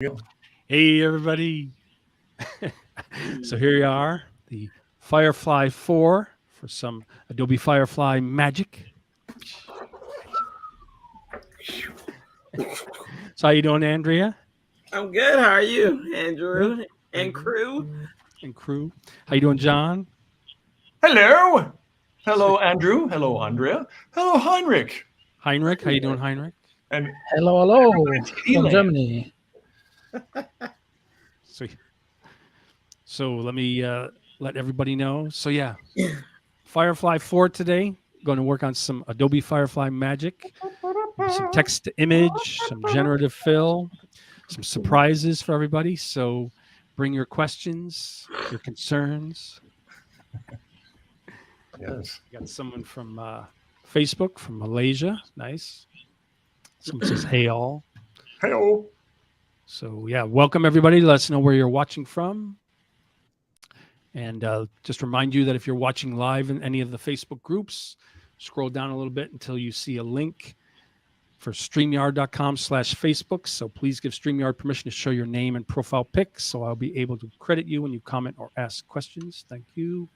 Go. Hey, everybody. So here you are, the Firefly 4 for some Adobe Firefly magic. So how you doing, Andrea I'm good. How are you, Good. Andrew Very and good. crew? and crew? How you doing, John? Hello. Hello, Andrew. Hello, Andrea. Hello, Heinrich. Heinrich, how you doing, Heinrich? And Hello, hello from Heigl. Germany. So, so let me let everybody know. So yeah, Firefly 4 today. Going to work on some Adobe Firefly magic, maybe some text to image, some generative fill, some surprises for everybody. So bring your questions, your concerns. Yes. We got someone from Facebook from Malaysia. Nice. Someone says, hey, all. Hello. So, yeah, welcome everybody. Let us know where you're watching from. And just remind you that if you're watching live in any of the Facebook groups, scroll down a little bit until you see a link for StreamYard.com/Facebook. So please give StreamYard permission to show your name and profile pic so I'll be able to credit you when you comment or ask questions. Thank you.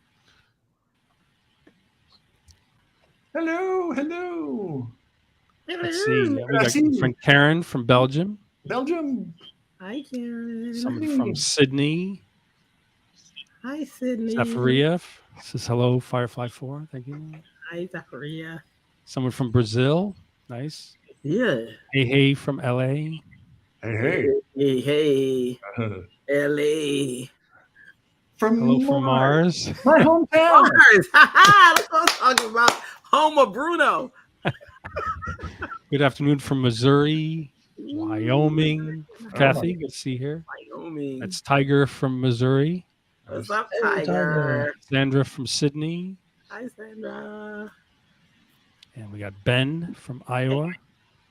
Hello. Hello. Let's see. We I got see friend Karen from Belgium, Belgium. Hi, Karen. someone from Sydney, Hi, Sydney. Zafaria says hello, Firefly 4. Thank you. Hi, Zacharia. Someone from Brazil. Nice. Yeah. Hey from LA. Hey, Hey, hey. LA. Hello From from Mars. Mars. My hometown. Mars. That's what I'm talking about. Home of Bruno. Good afternoon from Missouri, Wyoming. Oh, Kathy, good to see you here. Wyoming. That's Tiger from Missouri. What's up, Hey, Tiger. Tiger? Sandra from Sydney. Hi, Sandra. And we got Ben from Iowa.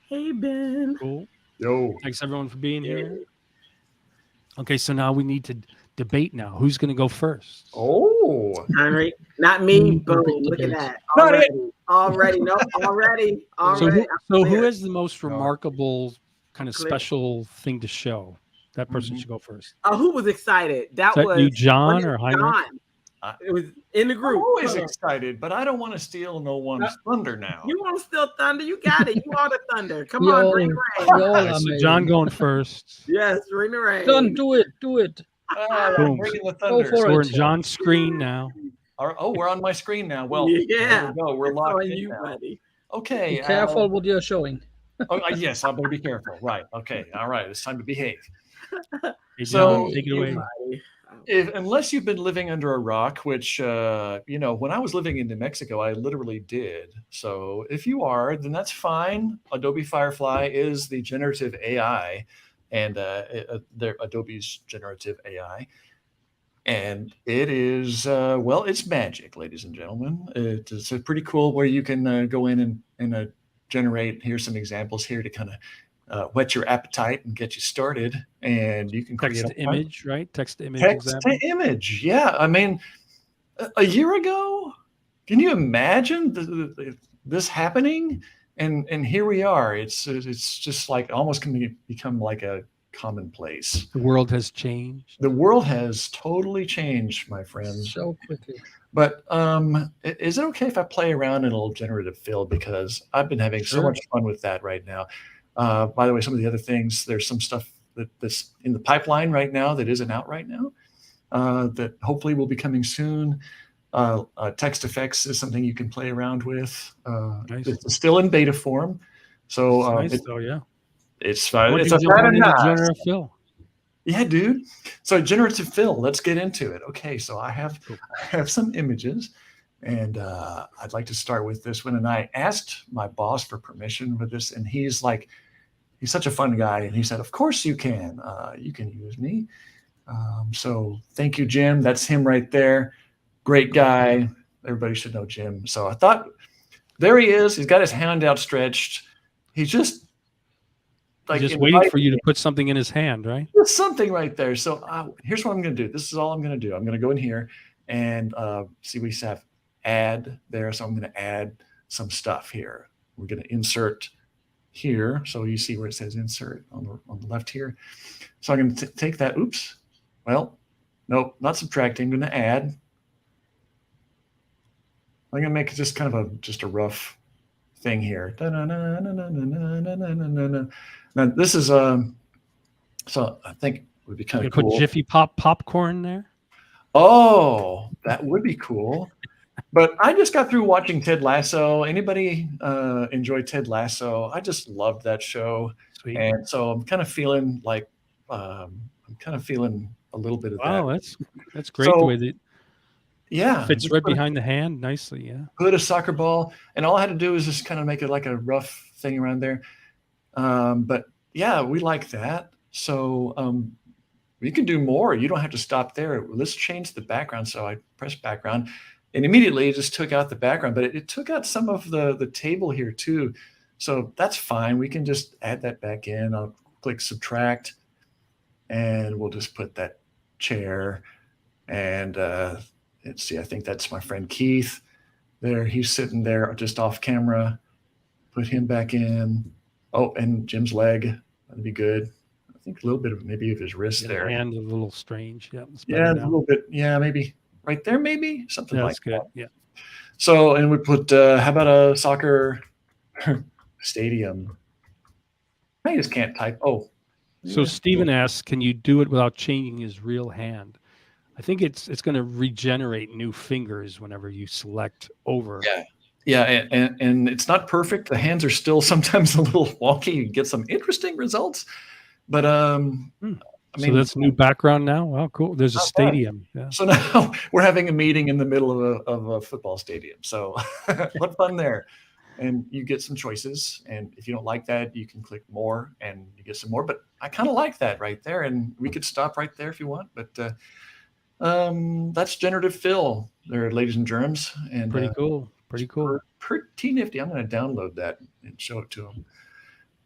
Hey, Ben. Cool. yo. Thanks everyone for being here. Okay, so now we need to debate now. Who's going to go first? Oh. Henrik. Not me. Mm, Boom. big Look at debate. that. Not it. Already. No, already. So Already. who I'm clear. has the most remarkable kind of Clear. special thing to show? That person Mhm. should go first. Oh, who was excited? Is That that was you, John or John. Heinrich? It was in the I'm group. always excited, but I don't want to steal no one's thunder now. You want to steal thunder? You got it. You are the thunder. Come We on, all, bring the we rain. all All right, are so made. John going first. Yes, bring the rain. John, do it, do it. All right, Boom. bring in the Go thunder. for So we're it. in John's screen now. We're on my screen now. Well, there Yeah. we go. We're It's locked on in you, now. buddy. Okay. Be careful what you're showing. Yes, I better be careful. Right. Okay. All right. It's time to behave. Hey, So, John, take it away. Unless you've been living under a rock, which when I was living in New Mexico, I literally did. So, if you are, then that's fine. Adobe Firefly is the generative AI, and they're Adobe's generative AI. And it is it's magic, ladies and gentlemen. It's pretty cool where you can go in and generate. Here's some examples here to kind of whet your appetite and get you started. And you can Text create to image, right? Text to image text example. to image. Yeah, I mean, a year ago, can you imagine this happening? And here we are. It's just like almost can become like a commonplace. The world has changed. The world has totally changed, my friends. So quickly. But is it okay if I play around in a little generative fill, because I've been having so Sure. much fun with that right now. By the way, some of the other things, there's some stuff that's in the pipeline right now that isn't out right now, that hopefully will be coming soon. Text effects is something you can play around with. Nice. It's still in beta form, so It's nice though, yeah. it's Why don't it's you a jump bad right into enough. generative fill? Yeah, dude. So generative fill, let's get into it. Okay, so I have some images, and I'd like to start with this one. And I asked my boss for permission for this, and he's such a fun guy, and he said, "Of course you can use me." So thank you, Jim. That's him right there. Great guy. Everybody should know Jim. So I thought, there he is. He's got his hand outstretched. He's just He's just waiting for you to put something in his hand, right? There's something right there. So here's what I'm going to do. This is all I'm going to do. I'm going to go in here and see we have add there. So I'm going to add some stuff here. We're going to insert here. So you see where it says insert on the left here. So I'm going to take that. Oops. Well, nope, not subtracting. I'm going to add. I'm going to make it just kind of just a rough thing here. Now this is so I think it would be kind of cool. Put Jiffy Pop popcorn there. Oh, that would be cool. But I just got through watching Ted Lasso. Anybody enjoy Ted Lasso? I just loved that show. Sweet. And so I'm kind of feeling like I'm kind of feeling a little bit of that. Wow, that's great the way that fits right just behind the hand nicely. Yeah. put a soccer ball, and all I had to do is just kind of make it like a rough thing around there. But yeah, we like that. So you can do more. You don't have to stop there. Let's change the background. So I press background, and immediately it just took out the background, but it took out some of the table here too. So that's fine. We can just add that back in. I'll click subtract, and we'll just put that chair. And let's see, I think that's my friend Keith there. He's sitting there just off camera. Put him back in. Oh, and Jim's leg. That'd be good. I think a little bit of maybe of his wrist there. Hand a little strange. Yeah. Yeah, a little bit. Yeah, maybe right there, maybe something like good. that. Yeah. So, and we put, how about a soccer stadium? I just can't type. Oh. So Stephen asks, can you do it without changing his real hand? I think it's going to regenerate new fingers whenever you select over. Yeah. Yeah, and it's not perfect. The hands are still sometimes a little wonky. You get some interesting results, but I mean, so that's new background now. Wow, cool. There's a stadium. Yeah. So now we're having a meeting in the middle of a football stadium. So what fun there! And you get some choices, and if you don't like that, you can click more, and you get some more. But I kind of like that right there, and we could stop right there if you want. But that's generative fill there, ladies and germs, and pretty cool. Pretty cool. Pretty nifty. I'm going to download that and show it to them.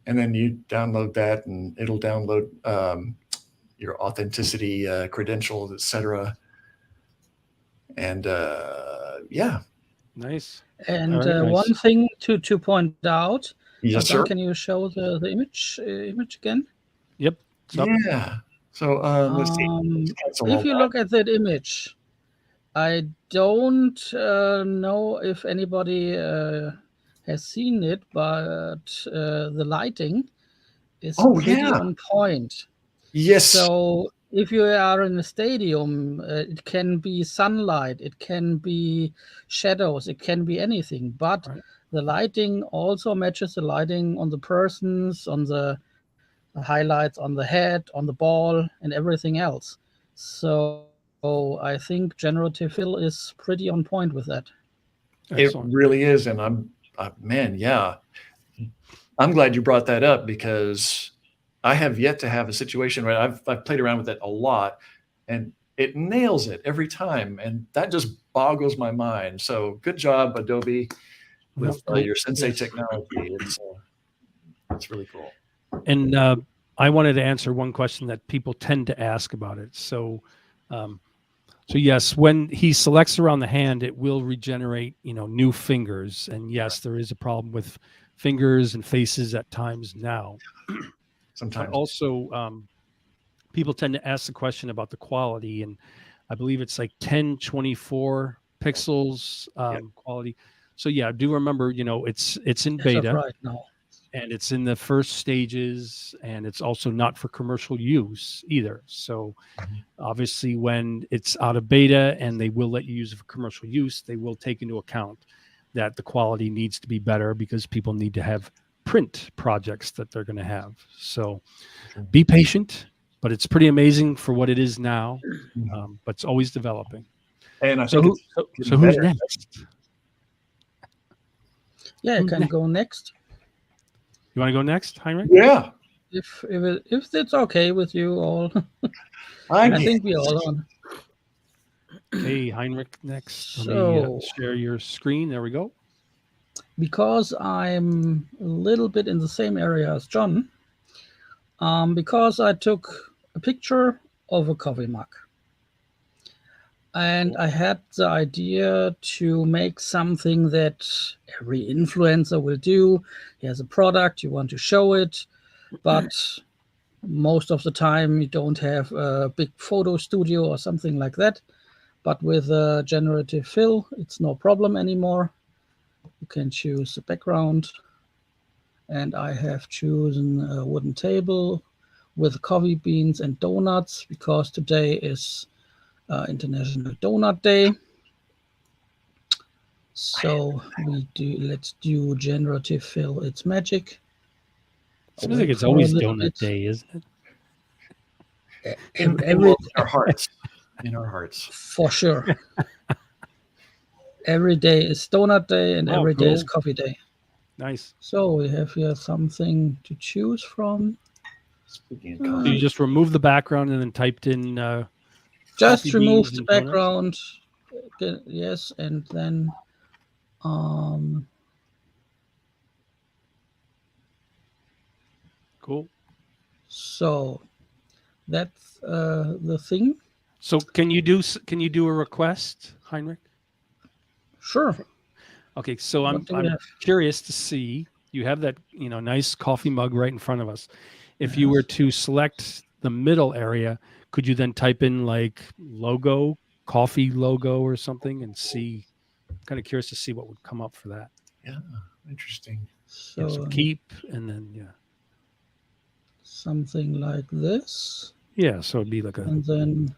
And then you download that, and it'll download your authenticity credentials, etc. And yeah. Nice. And nice. One thing to point out. Yes, sir. Can you show the image again? Yep. Yeah. So let's see. If you look at that image, I don't know if anybody has seen it, but the lighting is pretty on point. Yes. So if you are in a stadium, it can be sunlight, it can be shadows, it can be anything. But the lighting also matches the lighting on the persons, on the highlights on the head, on the ball, and everything else. So I think generative fill is pretty on point with that. Excellent. It really is. And I'm glad you brought that up, because I have yet to have a situation where I've played around with it a lot, and it nails it every time. And that just boggles my mind. So good job, Adobe, with your Sensei technology. It's really cool. And I wanted to answer one question that people tend to ask about it. So yes, when he selects around the hand, it will regenerate, new fingers. And yes, there is a problem with fingers and faces at times now. Sometimes. But also, people tend to ask the question about the quality, and I believe it's like 1024 pixels quality. So yeah, do remember, it's in beta right now, and it's in the first stages, and it's also not for commercial use either. So obviously when it's out of beta and they will let you use it for commercial use, they will take into account that the quality needs to be better, because people need to have print projects that they're going to have. So be patient, but it's pretty amazing for what it is now. But it's always developing. And I so think who's next? Yeah, I can go next. You want to go next, Henrik? Yeah. If it's okay with you all. I think we all on. Hey, Henrik, next. Let me share your screen. There we go. Because I'm a little bit in the same area as John, because I took a picture of a coffee mug. And I had the idea to make something that every influencer will do. He has a product, you want to show it, but most of the time you don't have a big photo studio or something like that. But with a generative fill, it's no problem anymore. You can choose the background. And I have chosen a wooden table with coffee beans and donuts because today is International Donut Day. So let's do generative fill its magic. Seems like it's always donut day, isn't it? In our hearts. In our hearts. For sure. Every day is donut day and every day is coffee day. Nice. So we have here something to choose from. Speaking So you just remove the background and then typed in just remove the background. Yes, and then cool. So that's the thing. So can you do a request, Henrik? Sure. Okay, so I'm curious to see, you have that nice coffee mug right in front of us. If you were to select the middle area, could you then type in like logo, coffee logo or something and see? I'm kind of curious to see what would come up for that. Yeah, interesting. So keep and then something like this. Yeah, so it'd be like and then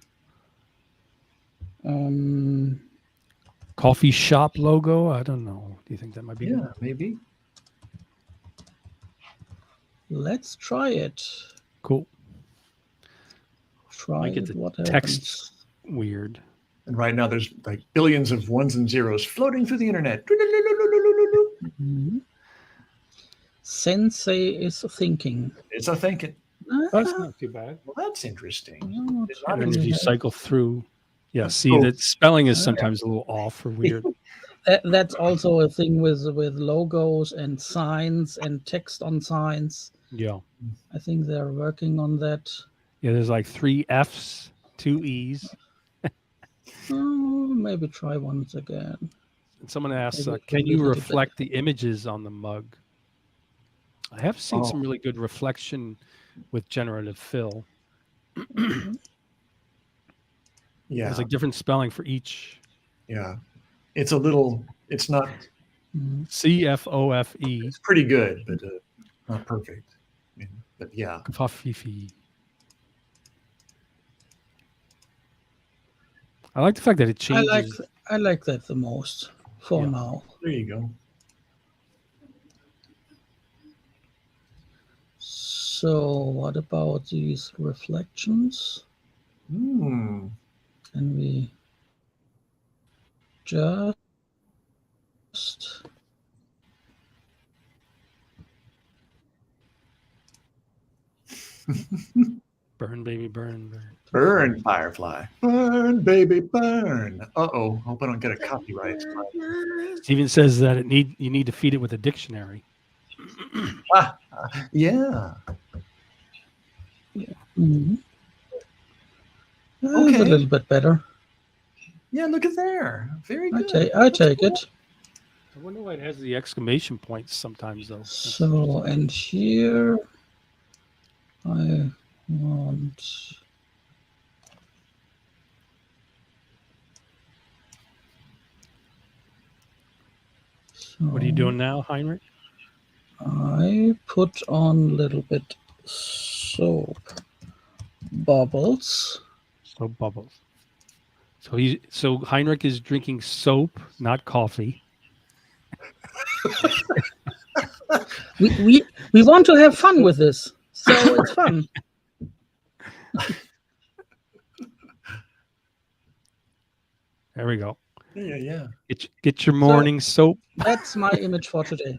coffee shop logo. I don't know. Do you think that might be good? Maybe. Let's try it. Cool. Try get it. the What text weird. And right now there's like billions of ones and zeros floating through the internet. Mm-hmm. Sensei is thinking. It's a thinking. That's not too bad. Well, that's interesting. And then if you cycle through, see that spelling is sometimes a little off or weird. That's also a thing with logos and signs and text on signs. Yeah. I think they're working on that. Yeah, there's like 3 F's, 2 E's. Maybe try once again. And someone asks, can you reflect the images on the mug? I have seen some really good reflection with generative fill. Yeah. There's like different spelling for each. Yeah. It's not CFOFE. It's pretty good, but not perfect. But yeah. Kafifi. I like the fact that it changes. I like that the most for now. There you go. So what about these reflections? Can we just burn, baby, burn, burn. Burn, Firefly. Burn, baby, burn. Uh-oh. Hope I don't get a copyright. Steven says that you need to feed it with a dictionary. Yeah. Mm-hmm. Okay. A little bit better. Yeah, look at there. Very good. I take it. I wonder why it has the exclamation points sometimes, though. So, and here I want... What are you doing now, Henrik? I put on a little bit soap bubbles. Soap bubbles. So Henrik is drinking soap, not coffee. we want to have fun with this, so it's fun. There we go. Yeah. Get your morning soap. That's my image for today.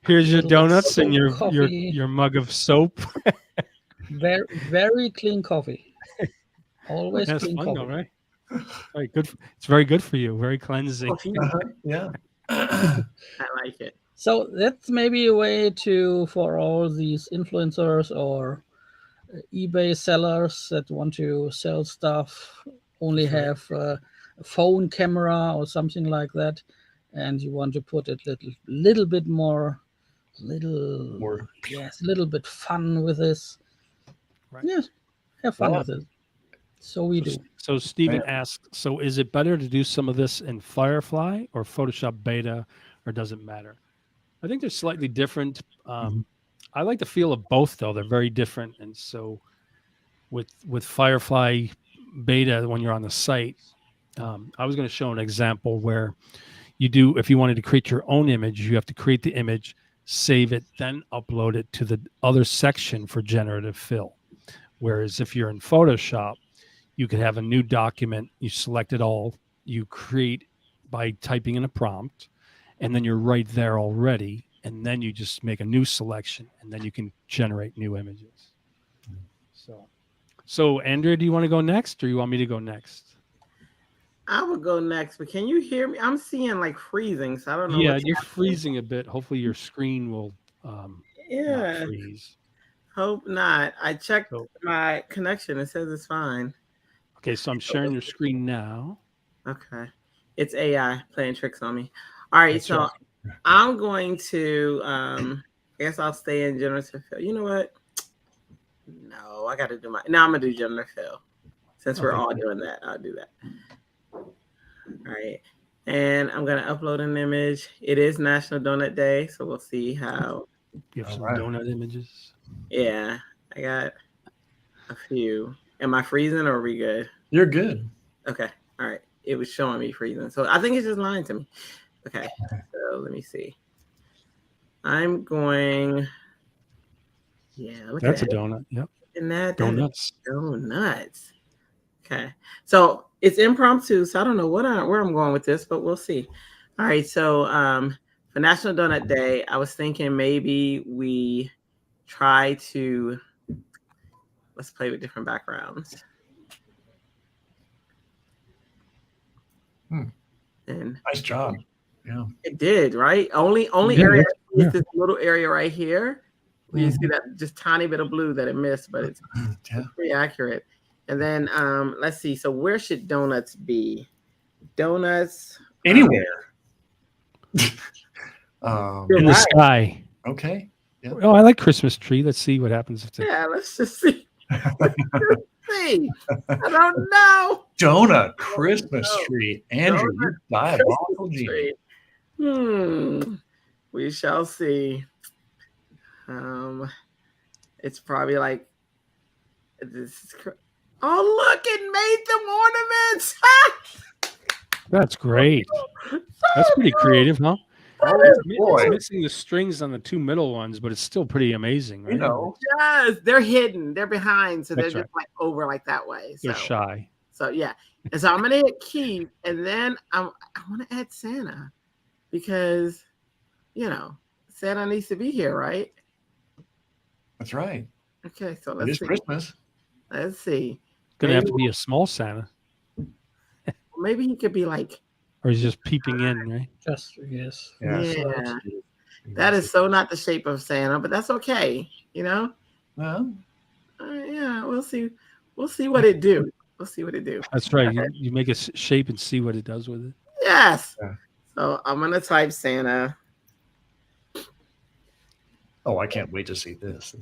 Here's your donuts and your mug of soap. Very, very clean coffee. Always clean fun, coffee. though, right? Very good. It's very good for you. Very cleansing. Yeah. I like it. So that's maybe a way for all these influencers or eBay sellers that want to sell stuff only have a phone camera or something like that, and you want to put it a little bit more, a little bit fun with this. Right. Yes, have fun with it. So we do. So Stephen asks, so is it better to do some of this in Firefly or Photoshop Beta, or does it matter? I think they're slightly different. I like the feel of both, though. They're very different. And so with Firefly Beta, when you're on the site, I was going to show an example where you do, if you wanted to create your own image, you have to create the image, save it, then upload it to the other section for generative fill. Whereas if you're in Photoshop, you could have a new document, you select it all, you create by typing in a prompt, and then you're right there already. And then you just make a new selection, and then you can generate new images. So Andrea, do you want to go next, or you want me to go next? I will go next, but can you hear me? I'm seeing like freezing, so I don't know. Yeah, you're freezing a bit. Hopefully your screen will not freeze. Hope not. I checked my connection. It says it's fine. Okay, so I'm sharing your screen now. Okay. It's AI playing tricks on me. All right, That's so right. I'm going to I guess I'll stay in generative fill. You know what? No, I gotta do I'm gonna do generative fill. Since we're all doing that, I'll do that. All right. And I'm gonna upload an image. It is National Donut Day, so we'll see how you have some donut images. Yeah, I got a few. Am I freezing or are we good? You're good. Okay. All right. It was showing me freezing. So I think it's just lying to me. Okay. So let me see. I'm going. Yeah. Look That's at a donut. Yep. And that donuts. Donuts. Okay. So it's impromptu. So I don't know where I'm going with this, but we'll see. All right. So for National Donut Day, I was thinking maybe we try to let's play with different backgrounds. And nice job. Yeah, it did, right? Only area is this little area right here. You see that just tiny bit of blue that it missed, but it's pretty accurate. And then let's see. So where should donuts be? Donuts anywhere. In the sky. Okay. Yeah. Oh, I like Christmas tree. Let's see what happens. Let's just see. See. I don't know. Donut Christmas tree. Andrew, you diabolical genius. We shall see. It's probably like this. Oh, look! It made them ornaments. That's great. That's pretty creative, huh? It's missing the strings on the two middle ones, but it's still pretty amazing, right? You know. Yes, they're hidden. They're behind, so they're just like over like that way. They're shy. So yeah, and so I'm gonna hit keep, and then I want to add Santa because Santa needs to be here, right? That's right. Okay, so let's see. Christmas. Let's see. Gonna have to be a small Santa. Maybe he could be like. Or he's just peeping in, right? Just yes. Yeah. That is so not the shape of Santa, but that's okay. Well, yeah, we'll see. We'll see what it do. We'll see what it do. That's right. You make a shape and see what it does with it. Yes. Yeah. So I'm gonna type Santa. Oh, I can't wait to see this.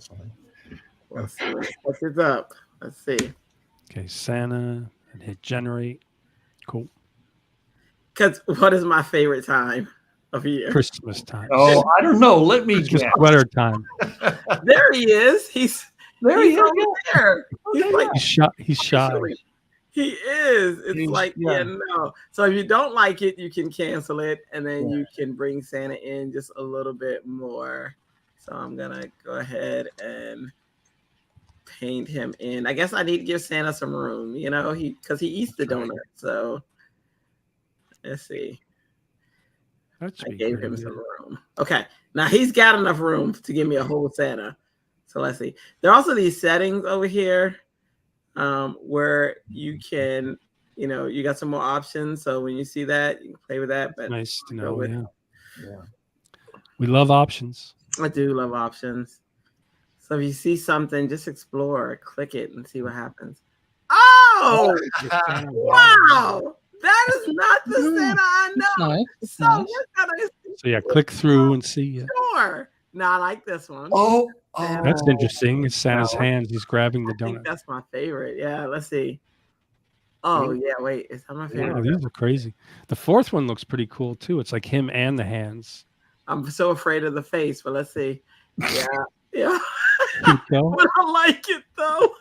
Let's see what is up. Let's see. Okay, Santa, and hit generate. Cool. Because what is my favorite time of year? Christmas time. Oh, I don't know. Let me guess. Sweater time. There he is. He's over there. He's shy. He is. It's no. So if you don't like it, you can cancel it, and then you can bring Santa in just a little bit more. So I'm gonna go ahead and paint him in. I guess I need to give Santa some room, because he eats the donut. So let's see. I gave him some room. Okay, now he's got enough room to give me a whole Santa. So let's see. There are also these settings over here where you can, you got some more options. So when you see that, you can play with that. But nice to know. Yeah. We love options. I do love options. So if you see something, just explore, click it, and see what happens. Oh, Oh, wow. That is not the Santa I know. Nice. So Nice. we're gonna So yeah, click through and see. sure. No, I like this one. Oh, That's interesting. It's Santa's hands. He's grabbing the I think donut. that's my favorite. Yeah, let's see. Oh yeah, wait, is that my favorite? Wow, these are crazy. The fourth one looks pretty cool too. It's like him and the hands. I'm so afraid of the face, but let's see. Yeah, yeah. Cute, though. But I like it though.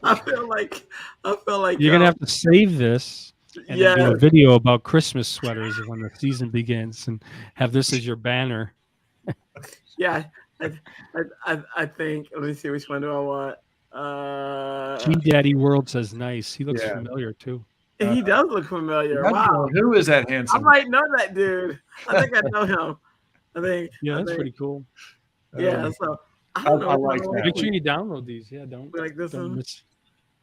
I feel like You're gonna have to save this and then do a video about Christmas sweaters when the season begins, and have this as your banner. Yeah, I think. Let me see, which one do I want? G Daddy World says nice. He looks familiar too. He does look familiar. Wow, who is that handsome? I might know that dude. I think I know him. I think. Yeah, that's pretty cool. Yeah, so I like that. Make sure you download these. Yeah, don't like this one.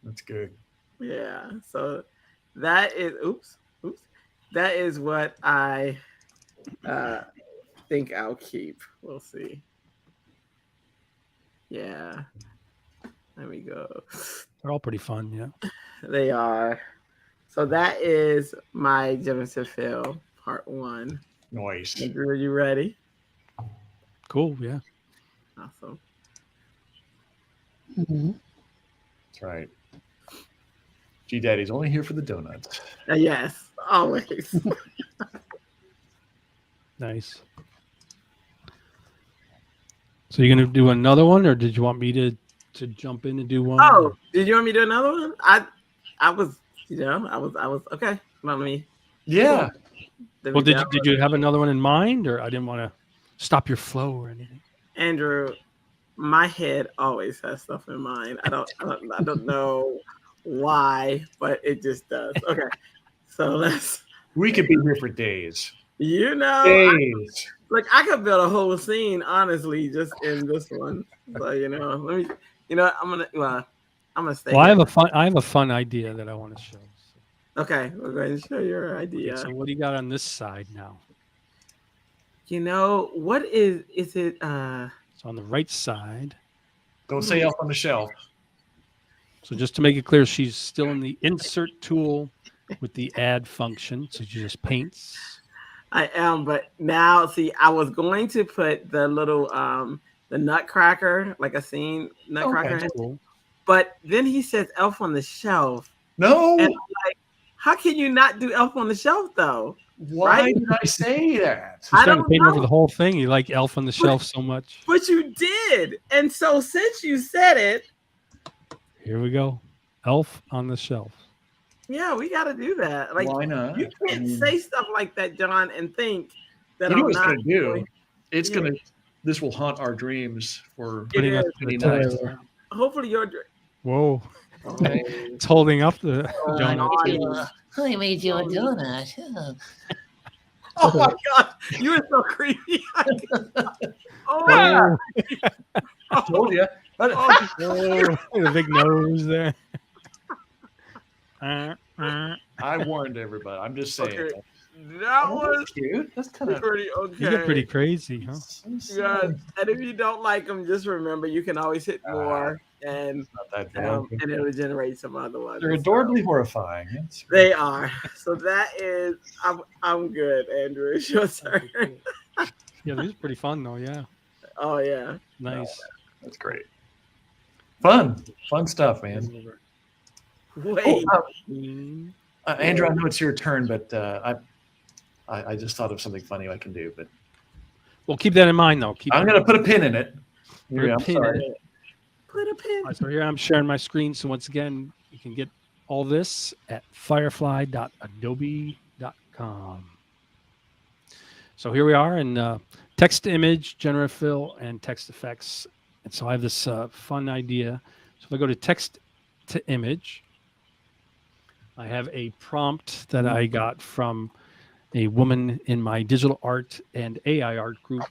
That's good. Yeah, so that is oops. That is what I think I'll keep. We'll see. Yeah. There we go. They're all pretty fun, yeah. They are. So that is my generative fill part 1. Nice. Andrew, are you ready? Cool, yeah. Awesome. Mm-hmm. That's right. G Daddy's only here for the donuts. Yes, always. Nice. So you're gonna do another one, or did you want me to jump in and do one? Oh, did you want me to do another one? I was okay. Let me. Yeah. Well, did you have another one in mind, or I didn't want to stop your flow or anything? Andrew, my head always has stuff in mind. I don't know why, but it just does. Okay, so we could be here for days. You know, days. I could build a whole scene, honestly, just in this one. So let me. I'm gonna stay. Well, I have a fun idea that I want to show. So. Okay, we're going to show your idea. Okay, so what do you got on this side now? What is it? So on the right side. Don't say Elf on the Shelf. So just to make it clear, she's still in the insert tool with the add function. So she just paints. I am, but now see, I was going to put the little the nutcracker, like a scene nutcracker. Okay, cool. But then he says Elf on the Shelf. No. And I'm like, how can you not do Elf on the Shelf though? Why did I say that? He's trying to paint over the whole thing. You like Elf on the Shelf so much. But you did. And so since you said it. Here we go. Elf on the Shelf. Yeah, we got to do that. Like, why not? You can't say stuff like that, John, and think that I'm not going to do. It's going to. This will haunt our dreams for putting us to the night. Hopefully, your dream. Whoa! Okay. It's holding up the donut. I made you a donut. Oh my God! You are so creepy. Oh my God! I told you. The big nose there. I warned everybody. I'm just saying. Okay. That was cute. That's kind of pretty okay. You get pretty crazy, huh? Yeah. And if you don't like them, just remember you can always hit more, and it'll generate some other ones. They're adorably horrifying. They are. So that is. I'm good, Andrew. It's your turn. Yeah, these are pretty fun though. Yeah. Oh yeah. Nice. That's great. Fun stuff, man. Wait. Andrew, I know it's your turn, but I just thought of something funny I can do. But well, keep that in mind, though. I'm going to put a pin in it. Put a pin in it. Put a pin. Right, so here I'm sharing my screen. So once again, you can get all this at firefly.adobe.com. So here we are in text to image, generative fill, and text effects. And so I have this fun idea. So if I go to text to image, I have a prompt that I got from a woman in my digital art and AI art group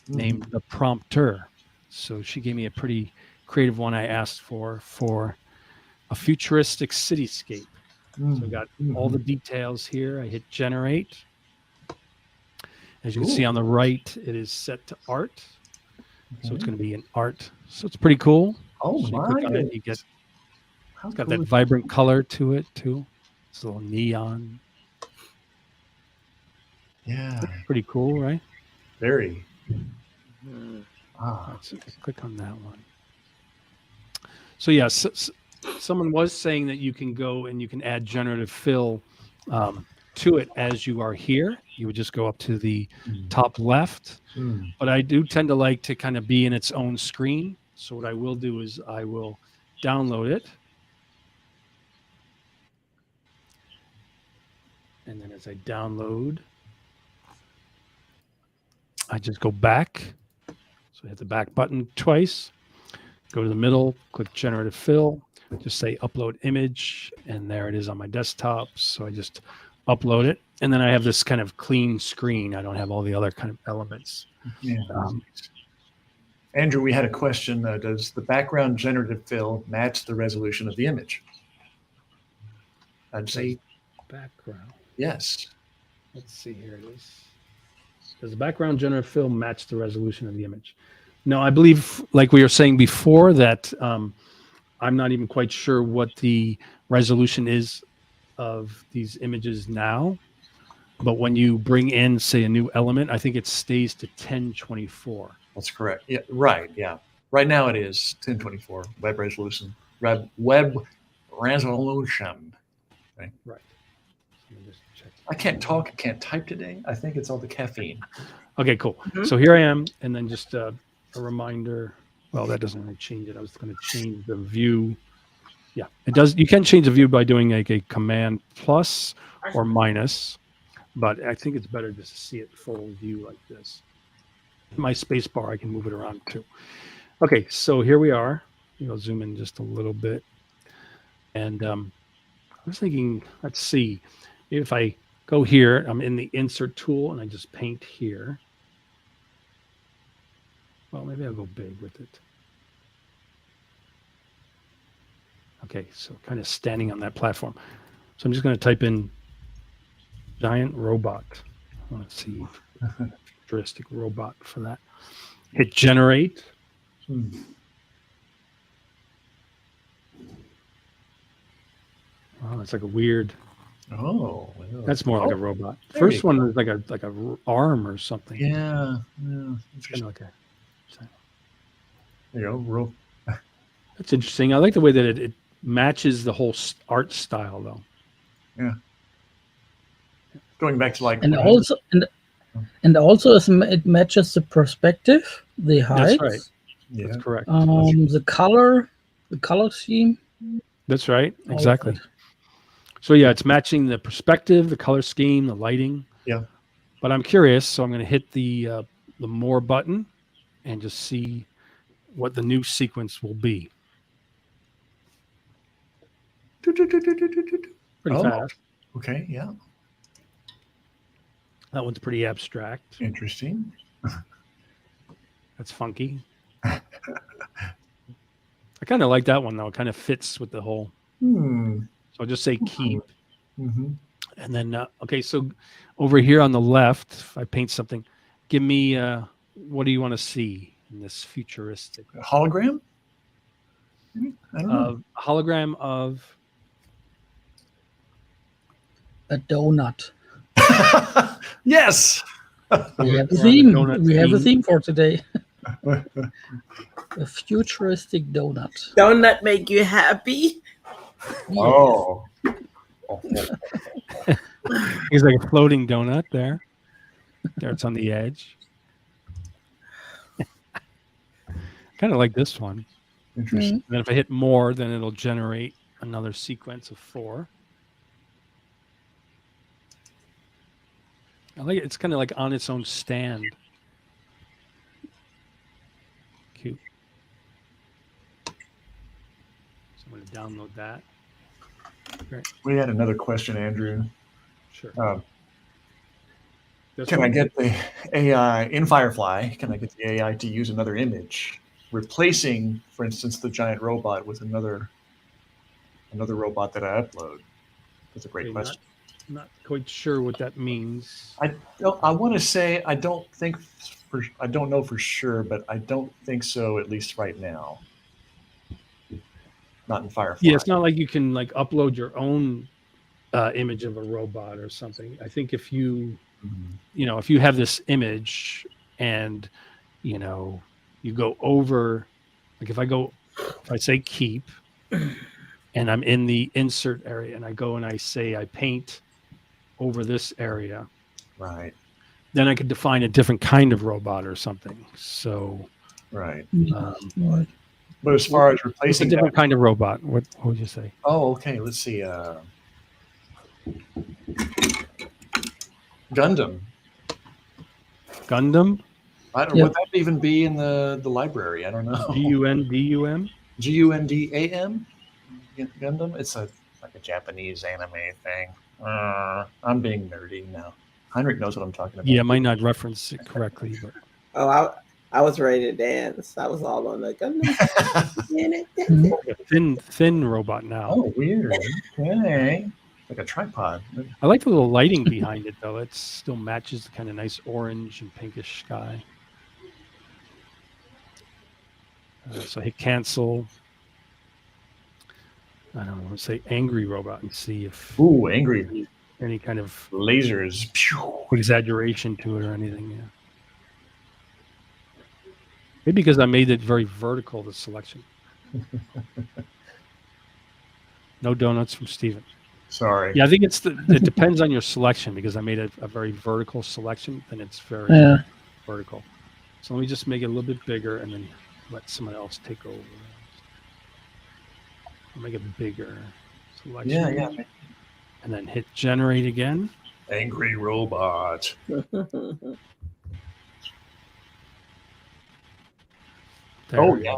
named the Prompter. So she gave me a pretty creative one I asked for a futuristic cityscape. So I got all the details here. I hit generate. As you can see on the right, it is set to art. So it's going to be an art. So it's pretty cool. Oh So you my click on it, you goodness. get How it's got cool that is vibrant color to it too. It's a little neon. Yeah, Pretty cool, right? very. Mhm. Ah, All right, so click on that one. So yeah, someone was saying that you can go and you can add generative fill to it as you are here. You would just go up to the top left. But I do tend to like to kind of be in its own screen. So what I will do is I will download it. And then as I download, I just go back. So hit the back button twice, go to the middle, click generative fill, just say upload image, and there it is on my desktop. So I just upload it. And then I have this kind of clean screen. I don't have all the other kind of elements. yeah. Andrew, we had a question. Does the background generative fill match the resolution of the image? I'd say background. yes. Let's see, here it is. Does the background generative fill match the resolution of the image? No, I believe, like we were saying before, that I'm not even quite sure what the resolution is of these images now. But when you bring in, say, a new element, I think it stays to 1024. That's correct. Yeah, right. Yeah. Right now it is 1024 web resolution. Web resolution. Right. Let me just check. I can't talk. I can't type today. I think it's all the caffeine. Okay, cool. So here I am, and then just a reminder. Well, that doesn't really change it. I was going to change the view. Yeah, it does. You can change the view by doing like a command plus or minus, but I think it's better just to see it full view like this. My space bar, I can move it around too. Okay, so here we are. I'll zoom in just a little bit. And I was thinking, let's see, if I go here, I'm in the insert tool and I just paint here. Well, maybe I'll go big with it. Okay, so kind of standing on that platform. So I'm just going to type in giant robot. Let's see, futuristic robot for that. Hit generate. Oh, it's like a weird. Oh, that's more like a robot. There First one was like a arm or something. Yeah. It's kind of like a. There you go. That's interesting. I like the way that it matches the whole art style, though. Yeah. Going back to like. And also, it matches the perspective, the height. That's right. Yeah. That's correct. The color scheme. That's right. Exactly. So yeah, it's matching the perspective, the color scheme, the lighting. Yeah. But I'm curious, so I'm going to hit the more button and just see what the new sequence will be. Pretty fast. Okay. Yeah. That one's pretty abstract. Interesting. That's funky. I kind of like that one though. It kind of fits with the whole. So I'll just say keep. And then, okay, so over here on the left, if I paint something, give me, what do you want to see in this futuristic? A hologram? I don't know. Hologram of? A donut. Yes! We have a theme. We have a theme for today. A futuristic donut. Donut make you happy? Oh. He's like a floating donut there. There, it's on the edge. Kind of like this one. Interesting. And then if I hit more, then it'll generate another sequence of 4. I like it. It's kind of like on its own stand. Cute. So I'm going to download that. Great. We had another question, Andrew. Sure. Can I get the AI in Firefly? Can I get the AI to use another image, replacing, for instance, the giant robot with another robot that I upload? That's a great question. Not quite sure what that means. I want to say I don't know for sure, but I don't think so, at least right now. not in Firefly. Yeah, it's not like you can like upload your own image of a robot or something. I think if you, if you have this image and, you go over, like if I say keep and I'm in the insert area and I go and I say I paint over this area. Right. Then I could define a different kind of robot or something. So, right. Right. But as far as it's a replacing different kind of robot. What would you say? Oh, okay. Let's see. Gundam. I don't. Yeah. Would that even be in the library? I don't know. Gundam? Gundam? Gundam. It's like a Japanese anime thing. I'm being nerdy now. Henrik knows what I'm talking about. Yeah, I might not reference it correctly, but I was ready to dance. I was all on the thin robot now. Oh, weird. Okay. Like a tripod. I like the little lighting behind it though. It still matches the kind of nice orange and pinkish sky. So hit cancel. I don't know, say angry robot and see if angry. Any kind of lasers exaggeration to it or anything. Yeah. Maybe because I made it very vertical, the selection. No donuts from Steven. Sorry. Yeah, I think it depends on your selection because I made a very vertical selection, then it's very vertical. So let me just make it a little bit bigger and then let someone else take over. I'll make it bigger. Selection. Yeah. And then hit generate again. Angry robot. There. Yeah.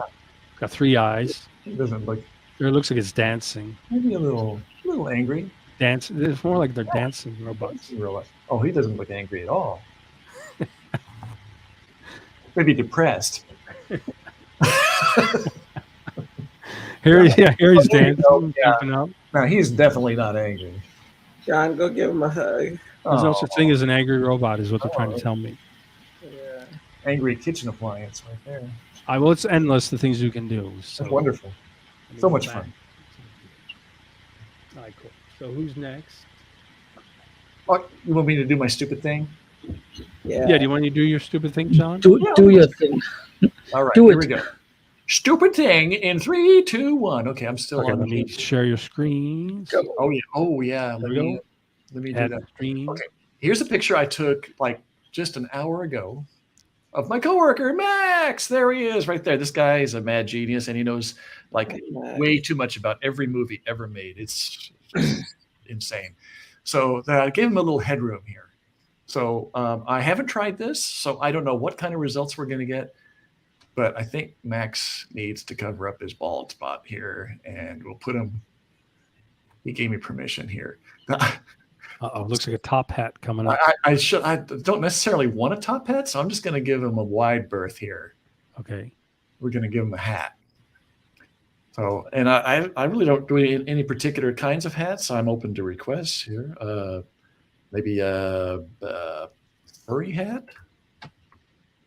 Got 3 eyes. It doesn't look. It looks like it's dancing. Maybe a little angry. It's more like they're dancing robots. Oh, he doesn't look angry at all. Maybe depressed. Here he's dancing. Yeah. No, he's definitely not angry. John, go give him a hug. There's no such thing as an angry robot, is what they're trying to tell me. Yeah. Angry kitchen appliance right there. Well, it's endless the things you can do. So that's wonderful. So much fun. All right, cool. So who's next? Oh, you want me to do my stupid thing? Yeah. Yeah. Do you want to do your stupid thing, John? Do your thing. All right. Do here it. we go. Stupid thing in 3, 2, 1. Okay, I'm still Okay, on. let me share your screen. Oh yeah. Let me do that. Screen. Okay. Here's a picture I took like just an hour ago of my coworker Max. There he is, right there. This guy is a mad genius, and he knows like way too much about every movie ever made. It's insane. So I gave him a little headroom here. So I haven't tried this, so I don't know what kind of results we're going to get. But I think Max needs to cover up his bald spot here, and we'll put him. He gave me permission here. Looks like a top hat coming up. I don't necessarily want a top hat, so I'm just going to give him a wide berth here. Okay. We're going to give him a hat. So, and I really don't do any particular kinds of hats. So I'm open to requests here. Maybe a furry hat,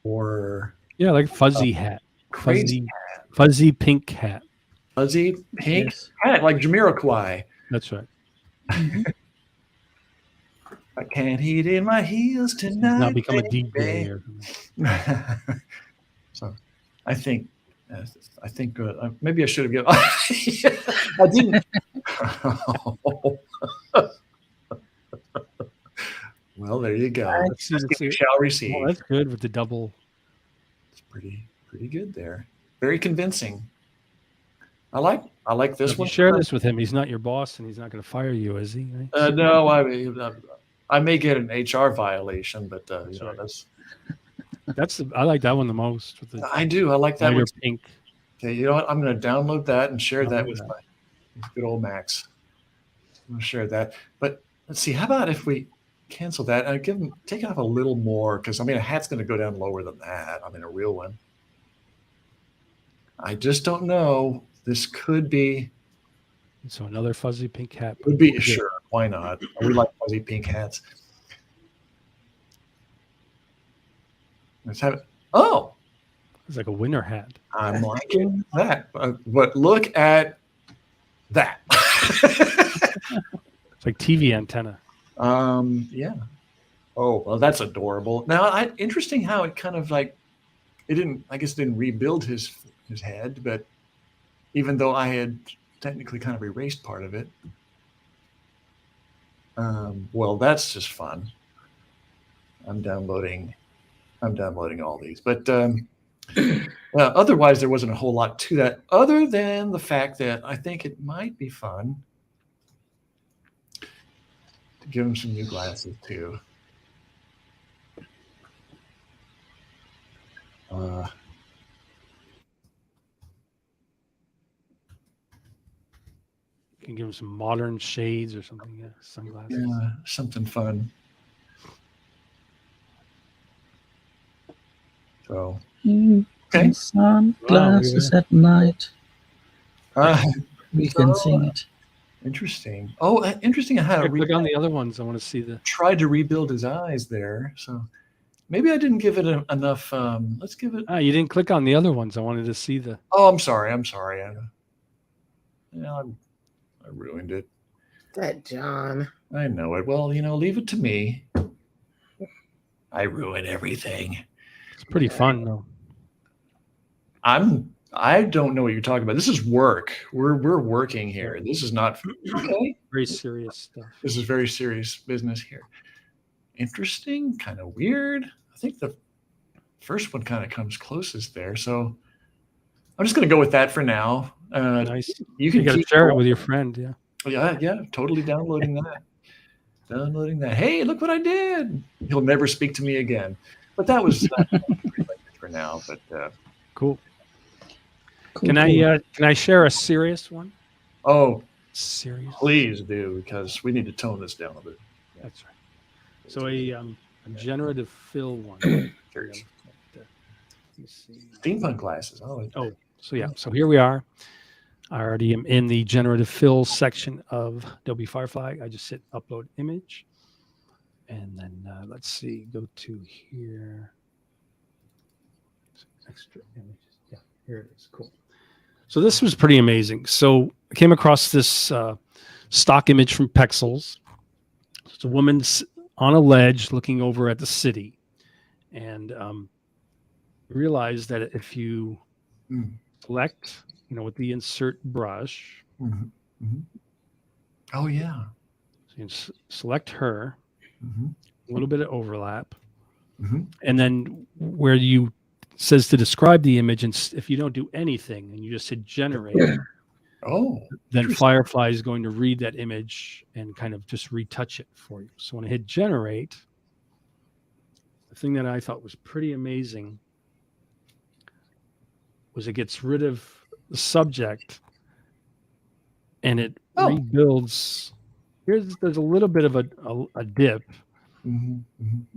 or like fuzzy hat, fuzzy pink hat, fuzzy pink hat, like Jamiroquai. That's right. I can't heat in my heels tonight. Now become a DJ or something. So, I think maybe I should have given. I didn't. Well, there you go. Let's see. Shall receive. Oh, that's good with the double. It's pretty good there. Very convincing. I like this one. Share this with him. He's not your boss, and he's not going to fire you, is he? No, I may get an HR violation, but that's. I like that one the most. I do. I like that one. Pink. Okay, you know what? I'm going to download that and share that with my good old Max. I'm going to share that. But let's see. How about if we cancel that and take off a little more? Because a hat's going to go down lower than that. A real one. I just don't know. This could be. So another fuzzy pink hat. Would be sure. Why not? We like fuzzy pink hats. Let's have it. Oh, it's like a winter hat. I'm liking that. But look at That. It's like TV antenna. Yeah. Oh, well, that's adorable. Now, interesting how it kind of like, it didn't, I guess, didn't rebuild his head, but even though I had technically kind of erased part of it. Well, that's just fun. I'm downloading all these, but otherwise there wasn't a whole lot to that, other than the fact that I think it might be fun to give him some new glasses too. You can give him some modern shades or something. Yeah, sunglasses. Yeah, something fun. So, okay. Sunglasses at night. We can sing it. Interesting. Oh, interesting how to click on the other ones. I want to see tried to rebuild his eyes there. So maybe I didn't give it enough. Let's give it. You didn't click on the other ones. I wanted to see the. Oh, I'm sorry. I ruined it. That John. I know it. Well, leave it to me. I ruin everything. It's pretty fun though. I don't know what you're talking about. This is work. We're working here. This is not okay. Very serious stuff. This is very serious business here. Interesting, kind of weird. I think the first one kind of comes closest there. So I'm just going to go with that for now. Nice. You can share it with your friend. Yeah. Yeah. Totally downloading that. Hey, look what I did. He'll never speak to me again. But that was pretty much it for now. But cool. Can I share a serious one? Oh, serious. Please do, because we need to tone this down a bit. That's right. So a generative fill one. Steampunk glasses. So here we are. I already am in the generative fill section of Adobe Firefly. I just hit upload image. And then let's see, go to here. Extra images. Yeah, here it is. Cool. So this was pretty amazing. So I came across this stock image from Pexels. It's a woman on a ledge looking over at the city. And realized that if you select, with the insert brush. Oh, yeah. So you can select her, a little bit of overlap. And then where you says to describe the image, and if you don't do anything and you just hit generate, then Firefly is going to read that image and kind of just retouch it for you. So when I hit generate, the thing that I thought was pretty amazing was it gets rid of the subject and it rebuilds. There's a little bit of a dip,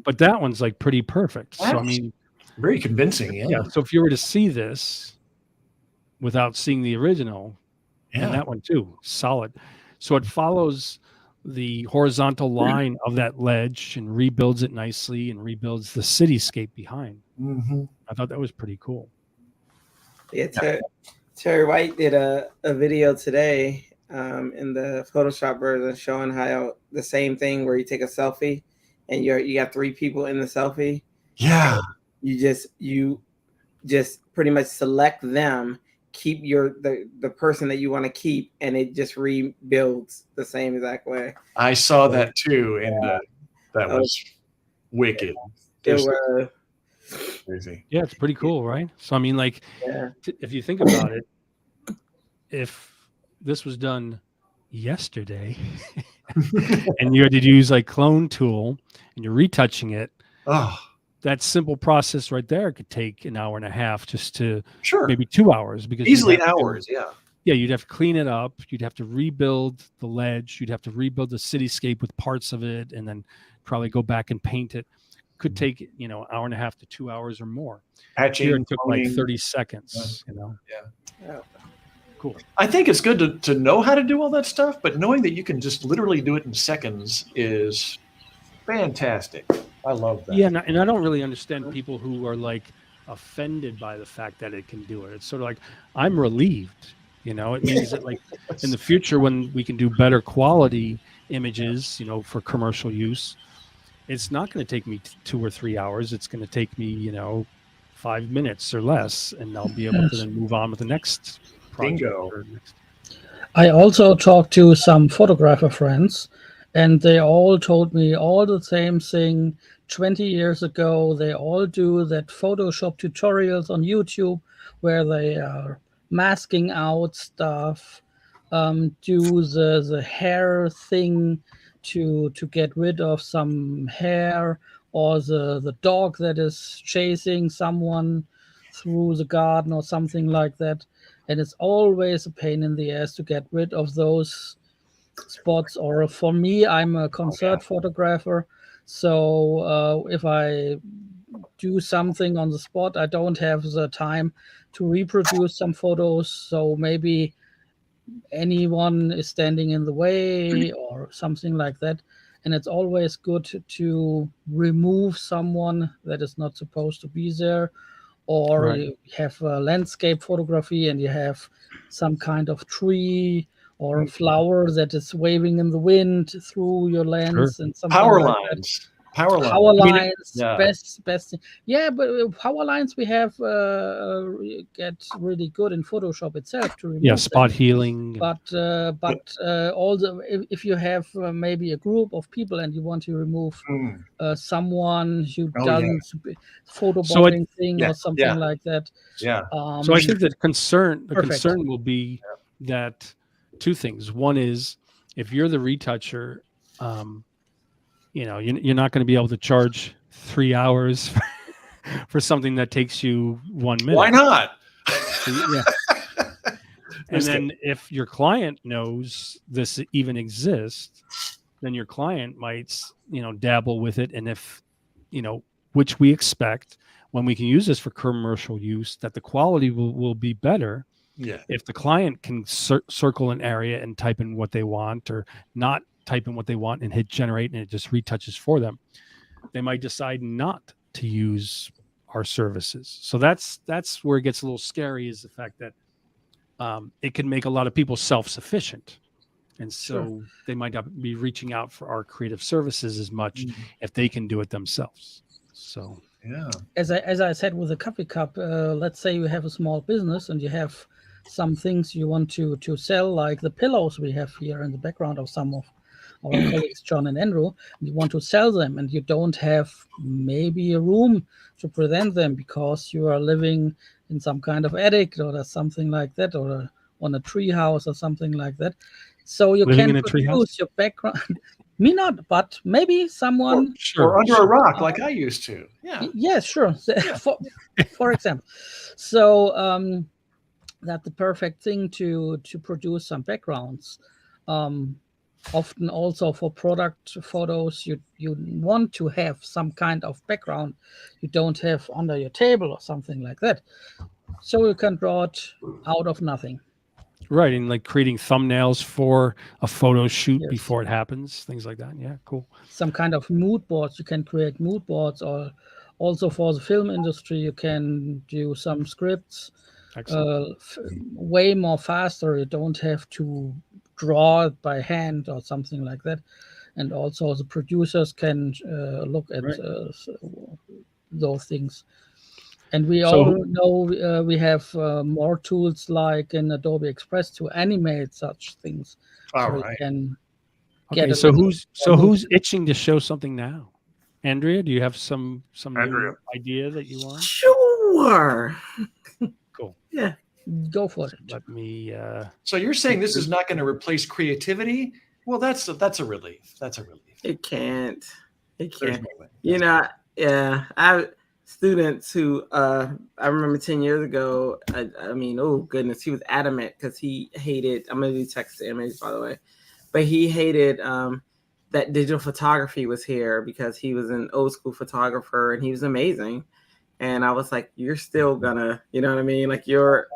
but that one's like pretty perfect. So I mean, very convincing. Yeah. So if you were to see this without seeing the original, and that one too, solid. So it follows the horizontal line of that ledge and rebuilds it nicely and rebuilds the cityscape behind. I thought that was pretty cool. Yeah, Terry White did a video today in the Photoshop version showing how the same thing where you take a selfie and you got 3 people in the selfie. Yeah. You just pretty much select them, keep the person that you want to keep, and it just rebuilds the same exact way. I saw that too, and that was wicked. It was crazy. Yeah, it's pretty cool, right? So I mean, like, if you think about it, if this was done yesterday and you had to use like clone tool and you're retouching it, that simple process right there could take an hour and a half just to maybe 2 hours, because easily hours. Yeah, you'd have to clean it up. You'd have to rebuild the ledge. You'd have to rebuild the cityscape with parts of it, and then probably go back and paint it. Could take an hour and a half to 2 hours or more. Patching, here it took like 30 seconds. Yeah. Cool. I think it's good to know how to do all that stuff, but knowing that you can just literally do it in seconds is fantastic. I love that. Yeah, and I don't really understand people who are like offended by the fact that it can do it. It's sort of like, I'm relieved You know, it means that like in the future, when we can do better quality images, you know, for commercial use, it's not going to take me 2 or 3 hours. It's going to take me, you know, 5 minutes or less, and I'll be able to then move on with the next project. Bingo. Or next. I also talked to some photographer friends, and they all told me all the same thing. 20 years ago, they all do that Photoshop tutorials on YouTube where they are masking out stuff, do the hair thing to get rid of some hair, or the dog that is chasing someone through the garden or something like that. And it's always a pain in the ass to get rid of those spots. Or for me, I'm a concert photographer, so if I do something on the spot, I don't have the time to reproduce some photos, so maybe anyone is standing in the way or something like that. And it's always good to remove someone that is not supposed to be there. Or you have landscape photography and you have some kind of tree or a flower that is waving in the wind through your lens and something Power like lines. that. Power Power lines. lines, best thing. Yeah, but power lines we have get really good in Photoshop itself to remove spot them. healing. But all the if you have maybe a group of people and you want to remove someone who doesn't photo bombing thing or something like that. Yeah. So I think the concern will be that two things. One is if you're the retoucher, you know, you're not going to be able to charge 3 hours for something that takes you 1 minute. Why not? Yeah. And then if your client knows this even exists, then your client might, you know, dabble with it. And if, you know, which we expect when we can use this for commercial use, that the quality will be better. Yeah. If the client can circle an area and type in what they want, or not type in what they want and hit generate and it just retouches for them, they might decide not to use our services. So that's where it gets a little scary, is the fact that it can make a lot of people self-sufficient. And so they might not be reaching out for our creative services as much if they can do it themselves. So, yeah. As I said with a coffee cup, let's say you have a small business and you have some things you want to sell, like the pillows we have here in the background of some of our colleagues, John and Andrew. You want to sell them and you don't have maybe a room to present them because you are living in some kind of attic or something like that, or on a tree house or something like that. So you can produce your background. Me not, but maybe someone or under a rock like I used to. Yeah. Yes, sure. For example. So that's the perfect thing to produce some backgrounds. Often also for product photos, you want to have some kind of background you don't have under your table or something like that. So you can draw it out of nothing. Right, and like creating thumbnails for a photo shoot before it happens, things like that. Yeah, cool. Some kind of mood boards. You can create mood boards, or also for the film industry, you can do some scripts way more faster. You don't have to draw it by hand or something like that. And also the producers can look at those things. And we all know we have more tools like in Adobe Express to animate such things. So who's itching to show something now? Andrea, do you have some new idea that you want? Sure. Cool. Yeah. Go for it. Let me. So you're saying this is not going to replace creativity? Well, that's a relief. That's a relief. It can't. It can't. You know, yeah. I students who I remember 10 years ago. I mean, oh goodness, he was adamant because he hated. I'm gonna do text to image, by the way, but he hated that digital photography was here because he was an old school photographer and he was amazing. And I was like, you're still gonna, you know what I mean? Like your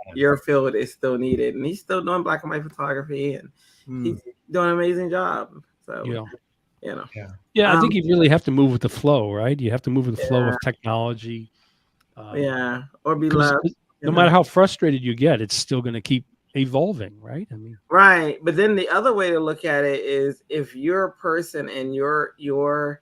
field is still needed, and he's still doing black and white photography, and he's doing an amazing job. So you know. Yeah, I think you really have to move with the flow, right? You have to move with the flow of technology. Or be loved. No matter how frustrated you get, it's still going to keep evolving, right? I mean, right. But then the other way to look at it is if you're a person and your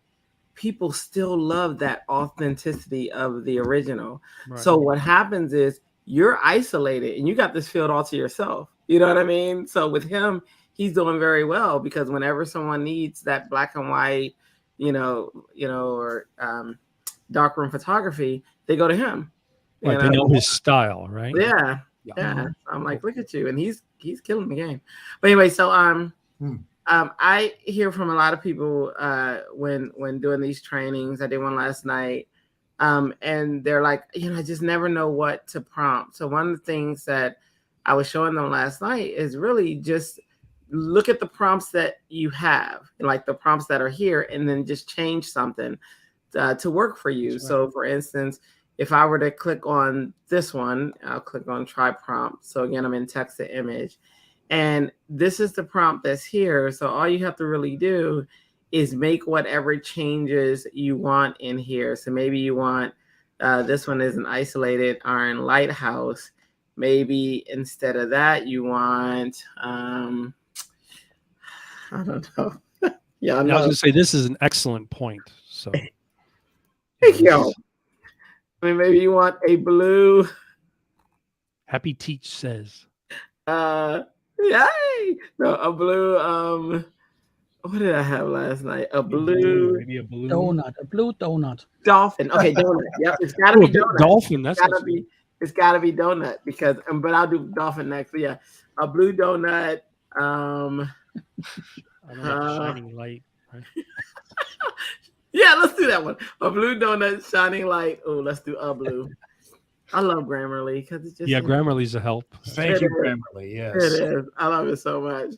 people still love that authenticity of the original. right. So what happens is you're isolated and you got this field all to yourself. You know what I mean? So with him, he's doing very well because whenever someone needs that black and white, or darkroom photography, they go to him. Right, they know his style, right? Yeah. I'm like, look at you, and he's killing the game. But anyway, so I hear from a lot of people when doing these trainings. I did one last night, and they're like, I just never know what to prompt. So one of the things that I was showing them last night is really just look at the prompts that you have, like the prompts that are here, and then just change something to work for you. Right. So for instance, if I were to click on this one, I'll click on try prompt. So again, I'm in text to image. And this is the prompt that's here. So all you have to really do is make whatever changes you want in here. So maybe you want, this one is an isolated iron lighthouse. Maybe instead of that, you want, I don't know. Yeah, I was going to say, this is an excellent point. So, thank you. I mean, maybe you want a blue. Happy Teach says. Yay! No, a blue. What did I have last night? Maybe a blue donut. A blue donut. Dolphin. Okay, donut. Yep, it's gotta be donut. Dolphin. That's it's gotta be donut because. But I'll do dolphin next. So yeah, a blue donut. I don't know, shining light. Right? Yeah, let's do that one. A blue donut, shining light. Oh, let's do a blue. I love Grammarly because it's just Grammarly's a help. Thank you, Grammarly. Yes, it is. I love it so much.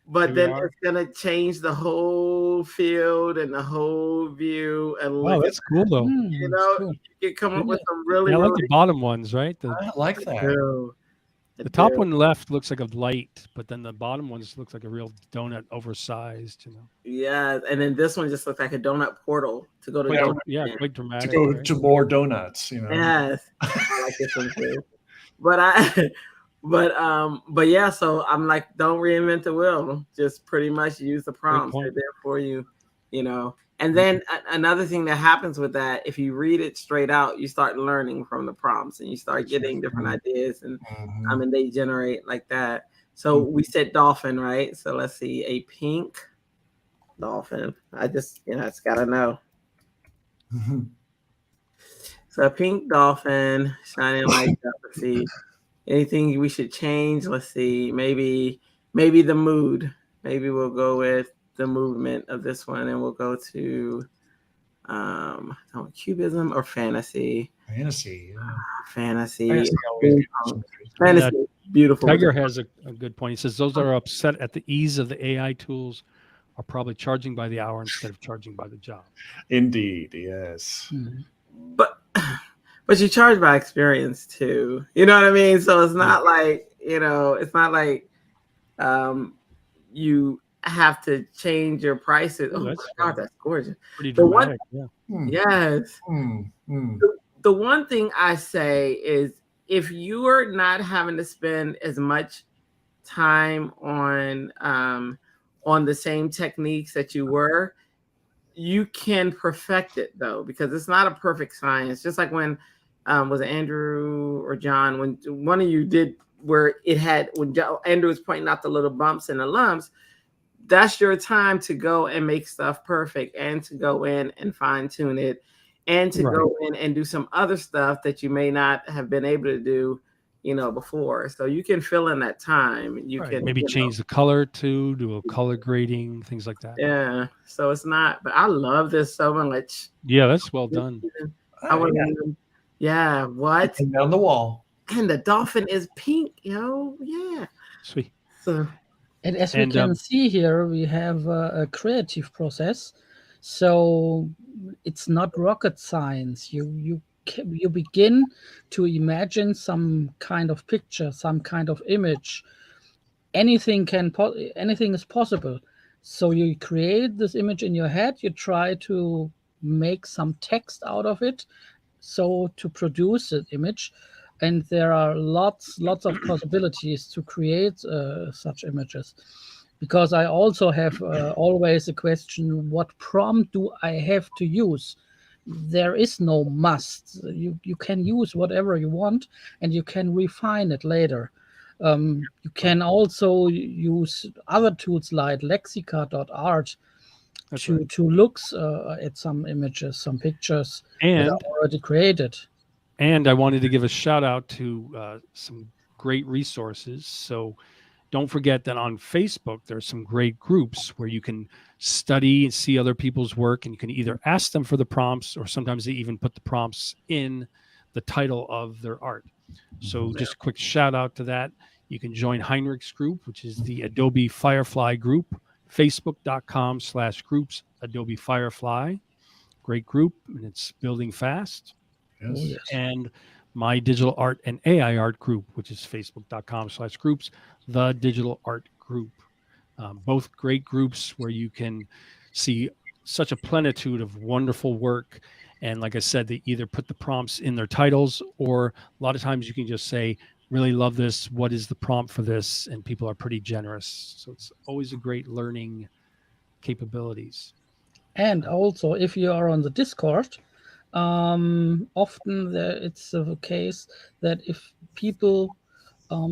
But then it's gonna change the whole field and the whole view. And wow, that's cool though. You can come up with some really. I like the bottom ones, right? I like that. The top one left looks like a light, but then the bottom one just looks like a real donut, oversized. Yeah, and then this one just looks like a donut portal to go to. Quite dramatic. To go to more donuts. Yes, I like this one too. But yeah. So I'm like, don't reinvent the wheel. Just pretty much use the prompts. They're there for you. And then another thing that happens with that, if you read it straight out, you start learning from the prompts and you start getting different ideas. And they generate like that. So we said dolphin, right? So let's see, a pink dolphin. I just, it's got to know. So a pink dolphin, shining light. Let's see. Anything we should change? Let's see. Maybe the mood. Maybe we'll go with the movement of this one, and we'll go to cubism or fantasy. Fantasy. Beautiful. Tiger has a good point. He says those that are upset at the ease of the AI tools are probably charging by the hour instead of charging by the job. Indeed, yes. But you charge by experience too. You know what I mean? So it's not like, it's not like you have to change your prices. Oh my God, that's gorgeous. Pretty dramatic, Yes. The one thing I say is if you are not having to spend as much time on the same techniques that you were, you can perfect it though, because it's not a perfect science. Just like when was it Andrew or John, when one of you did where it had, when Andrew was pointing out the little bumps and the lumps, that's your time to go and make stuff perfect and to go in and fine tune it and to go in and do some other stuff that you may not have been able to do, before. So you can fill in that time. You can maybe change the color too, do a color grading, things like that. Yeah. So it's not, but I love this so much. Yeah, that's well done. What? And down the wall. And the dolphin is pink, Yeah. Sweet. So. And as we can see here, we have a creative process. So it's not rocket science. You begin to imagine some kind of picture, some kind of image. Anything is possible. So you create this image in your head. You try to make some text out of it. So to produce an image, and there are lots of possibilities to create such images. Because I also have always a question: what prompt do I have to use? There is no must. You can use whatever you want, and you can refine it later. You can also use other tools like lexica.art to look at some images, some pictures that are already created. And I wanted to give a shout out to some great resources. So don't forget that on Facebook, there's some great groups where you can study and see other people's work, and you can either ask them for the prompts, or sometimes they even put the prompts in the title of their art. So just a quick shout out to that. You can join Henrik's group, which is the Adobe Firefly group, facebook.com/groups, Adobe Firefly. Great group, and it's building fast. Yes. Oh, yes. And my digital art and AI art group, which is facebook.com/groups, the digital art group. Both great groups where you can see such a plenitude of wonderful work. And like I said, they either put the prompts in their titles, or a lot of times you can just say, really love this. What is the prompt for this? And people are pretty generous. So it's always a great learning capabilities. And also, if you are on the Discord, often it's the case that if people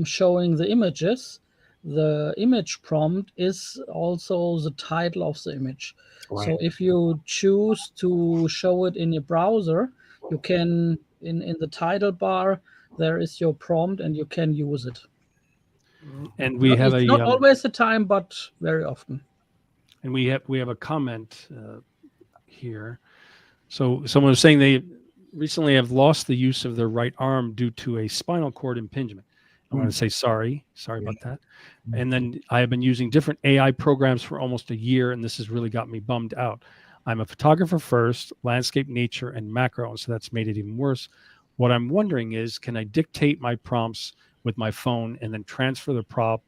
showing the images, the image prompt is also the title of the image. Right. So if you choose to show it in your browser, you can, in the title bar, there is your prompt and you can use it. And we have it's not always the time, but very often. And we have a comment here. So someone was saying they recently have lost the use of their right arm due to a spinal cord impingement. I want to say sorry about that. And then I have been using different AI programs for almost a year, and this has really got me bummed out. I'm a photographer first, landscape, nature, and macro, and so that's made it even worse. What I'm wondering is, can I dictate my prompts with my phone and then transfer the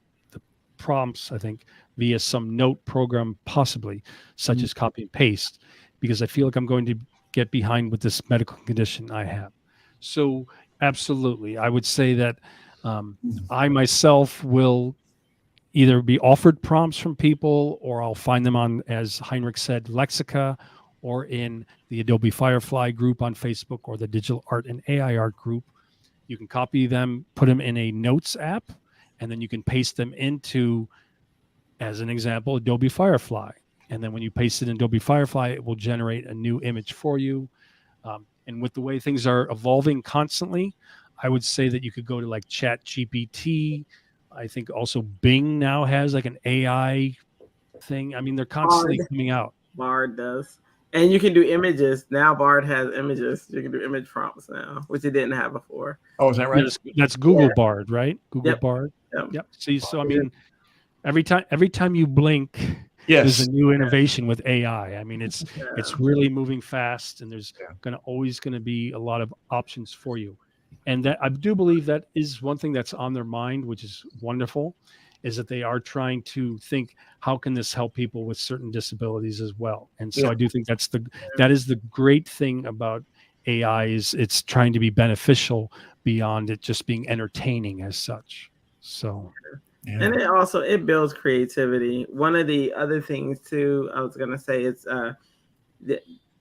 prompts, I think, via some note program, possibly, such as copy and paste, because I feel like I'm going to get behind with this medical condition I have. So absolutely, I would say that I myself will either be offered prompts from people, or I'll find them on, as Henrik said, Lexica, or in the Adobe Firefly group on Facebook, or the Digital Art and AI Art group. You can copy them, put them in a notes app, and then you can paste them into, as an example, Adobe Firefly. And then when you paste it in Adobe Firefly, it will generate a new image for you. And with the way things are evolving constantly, I would say that you could go to like ChatGPT. I think also Bing now has like an AI thing. I mean, they're constantly coming out. Bard does. And you can do images. Now Bard has images. You can do image prompts now, which it didn't have before. Oh, is that right? That's Google Bard, right? Google Bard. Yep. See, so I mean, every time you blink, there's a new innovation with AI. I mean, it's really moving fast, and there's always going to be a lot of options for you. And that, I do believe, that is one thing that's on their mind, which is wonderful, is that they are trying to think, how can this help people with certain disabilities as well? And so I do think that is the great thing about AI, is it's trying to be beneficial beyond it just being entertaining as such. So. Yeah. And it builds creativity. One of the other things too, I was gonna say, it's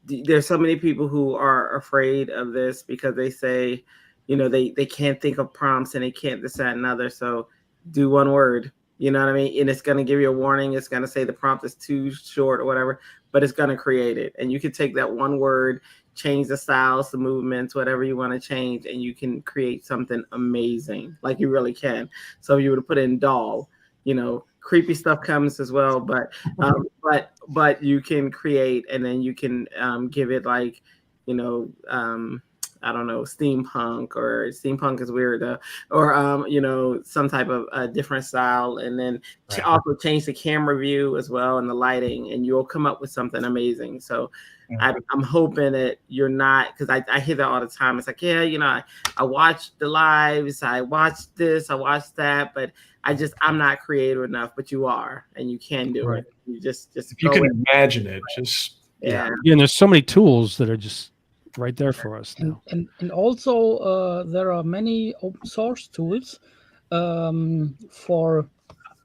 there's so many people who are afraid of this because they say, they can't think of prompts and they can't this, that, and other. So do one word, you know what I mean? And it's gonna give you a warning. It's gonna say the prompt is too short or whatever, but it's gonna create it. And you can take that one word, change the styles, the movements, whatever you want to change, and you can create something amazing, like you really can. So if you were to put in doll, creepy stuff comes as well, but you can create, and then you can give it like, I don't know, steampunk, or steampunk is weird, or some type of different style, and then also change the camera view as well and the lighting, and you'll come up with something amazing. So I'm hoping that you're not, because I hear that all the time. It's like, I watch the lives, I watch this, I watch that, but I'm not creative enough. But you are, and you can do it. You just if you can imagine it, just and there's so many tools that are just right there for us now. And also there are many open source tools for,